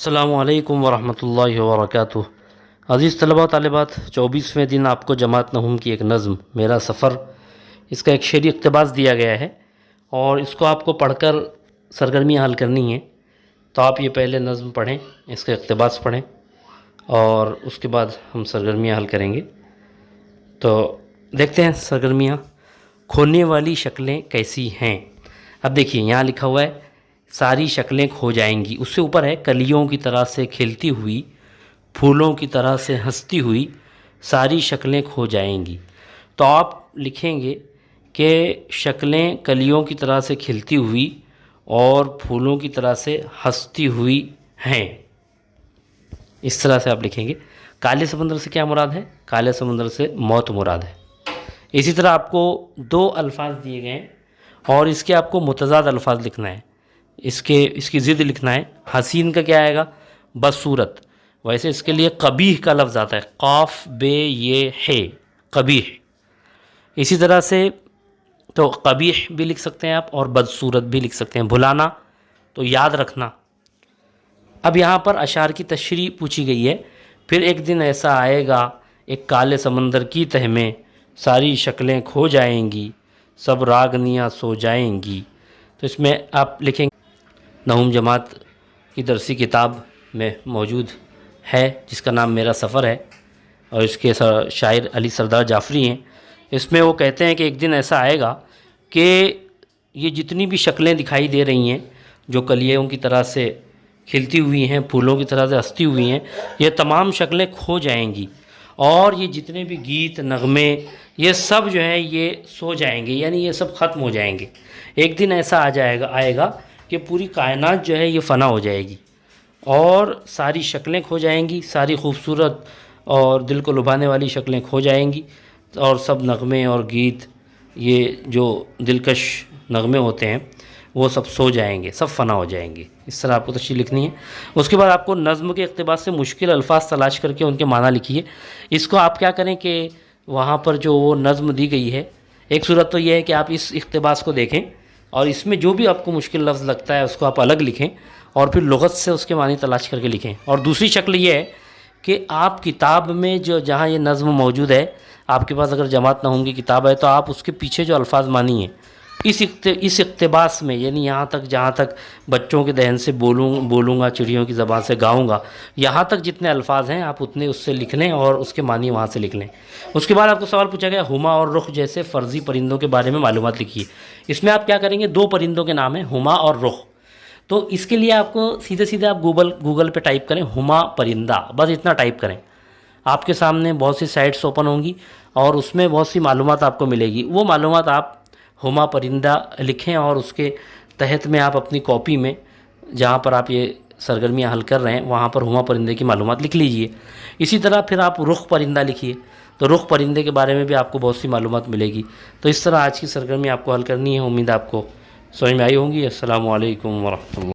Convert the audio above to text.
السلام علیکم ورحمۃ اللہ وبرکاتہ۔ عزیز طلباء و طالبات، 24ویں دن آپ کو جماعت نہوم کی ایک نظم میرا سفر، اس کا ایک شعری اقتباس دیا گیا ہے اور اس کو آپ کو پڑھ کر سرگرمیاں حل کرنی ہیں۔ تو آپ یہ پہلے نظم پڑھیں، اس کا اقتباس پڑھیں اور اس کے بعد ہم سرگرمیاں حل کریں گے۔ تو دیکھتے ہیں سرگرمیاں۔ کھونے والی شکلیں کیسی ہیں؟ اب دیکھیے یہاں لکھا ہوا ہے ساری شکلیں کھو جائیں گی، اس سے اوپر ہے کلیوں کی طرح سے کھلتی ہوئی، پھولوں کی طرح سے ہنستی ہوئی، ساری شکلیں کھو جائیں گی۔ تو آپ لکھیں گے کہ شکلیں کلیوں کی طرح سے کھلتی ہوئی اور پھولوں کی طرح سے ہنستی ہوئی ہیں، اس طرح سے آپ لکھیں گے۔ کالے سمندر سے کیا مراد ہے؟ کالے سمندر سے موت مراد ہے۔ اسی طرح آپ کو دو الفاظ دیے گئے ہیں اور اس کے آپ کو متضاد الفاظ لکھنا ہے، اس کی ضد لکھنا ہے۔ حسین کا کیا آئے گا؟ بدصورت۔ ویسے اس کے لیے قبیح کا لفظ آتا ہے، قاف بے یہ ہے، قبیح۔ اسی طرح سے تو قبیح بھی لکھ سکتے ہیں آپ اور بدصورت بھی لکھ سکتے ہیں۔ بھلانا تو یاد رکھنا۔ اب یہاں پر اشعار کی تشریح پوچھی گئی ہے۔ پھر ایک دن ایسا آئے گا ایک کالے سمندر کی تہ میں، ساری شکلیں کھو جائیں گی، سب راگنیاں سو جائیں گی۔ تو اس میں آپ لکھیں گے نہوم جماعت کی درسی کتاب میں موجود ہے جس کا نام میرا سفر ہے اور اس کے شاعر علی سردار جعفری ہیں۔ اس میں وہ کہتے ہیں کہ ایک دن ایسا آئے گا کہ یہ جتنی بھی شکلیں دکھائی دے رہی ہیں جو کلیوں کی طرح سے کھلتی ہوئی ہیں، پھولوں کی طرح سے ہنستی ہوئی ہیں، یہ تمام شکلیں کھو جائیں گی اور یہ جتنے بھی گیت نغمے یہ سب جو ہے یہ سو جائیں گے، یعنی یہ سب ختم ہو جائیں گے۔ ایک دن ایسا آئے گا کہ پوری کائنات جو ہے یہ فنا ہو جائے گی اور ساری شکلیں کھو جائیں گی، ساری خوبصورت اور دل کو لبھانے والی شکلیں کھو جائیں گی اور سب نغمے اور گیت، یہ جو دلکش نغمے ہوتے ہیں وہ سب سو جائیں گے، سب فنا ہو جائیں گے۔ اس طرح آپ کو تشریح لکھنی ہے۔ اس کے بعد آپ کو نظم کے اقتباس سے مشکل الفاظ تلاش کر کے ان کے معنی لکھیے۔ اس کو آپ کیا کریں کہ وہاں پر جو وہ نظم دی گئی ہے، ایک صورت تو یہ ہے کہ آپ اس اقتباس کو دیکھیں اور اس میں جو بھی آپ کو مشکل لفظ لگتا ہے اس کو آپ الگ لکھیں اور پھر لغت سے اس کے معنی تلاش کر کے لکھیں۔ اور دوسری شکل یہ ہے کہ آپ کتاب میں جہاں یہ نظم موجود ہے، آپ کے پاس اگر جماعت نہوم کی کتاب ہے تو آپ اس کے پیچھے جو الفاظ مانی ہیں اس اقتباس میں، یعنی یہاں تک جہاں تک بچوں کے دہن سے بولوں گا، چڑیوں کی زبان سے گاؤں گا، یہاں تک جتنے الفاظ ہیں آپ اتنے اس سے لکھ لیں اور اس کے معنی وہاں سے لکھ لیں۔ اس کے بعد آپ کو سوال پوچھا گیا ہما اور رخ جیسے فرضی پرندوں کے بارے میں معلومات لکھیے۔ اس میں آپ کیا کریں گے؟ دو پرندوں کے نام ہیں، ہما اور رخ۔ تو اس کے لیے آپ کو سیدھے آپ گوگل پہ ٹائپ کریں ہما پرندہ، بس اتنا ٹائپ کریں۔ آپ کے سامنے بہت سی سائٹس اوپن ہوں گی اور اس میں بہت سی معلومات آپ کو ملے گی۔ وہ معلومات آپ ہما پرندہ لکھیں اور اس کے تحت میں آپ اپنی کاپی میں جہاں پر آپ یہ سرگرمیاں حل کر رہے ہیں وہاں پر ہما پرندے کی معلومات لکھ لیجئے۔ اسی طرح پھر آپ رخ پرندہ لکھیے، تو رخ پرندے کے بارے میں بھی آپ کو بہت سی معلومات ملے گی۔ تو اس طرح آج کی سرگرمی آپ کو حل کرنی ہے۔ امید آپ کو سمجھ میں آئی ہوں گی۔ السلام علیکم ورحمۃ اللہ۔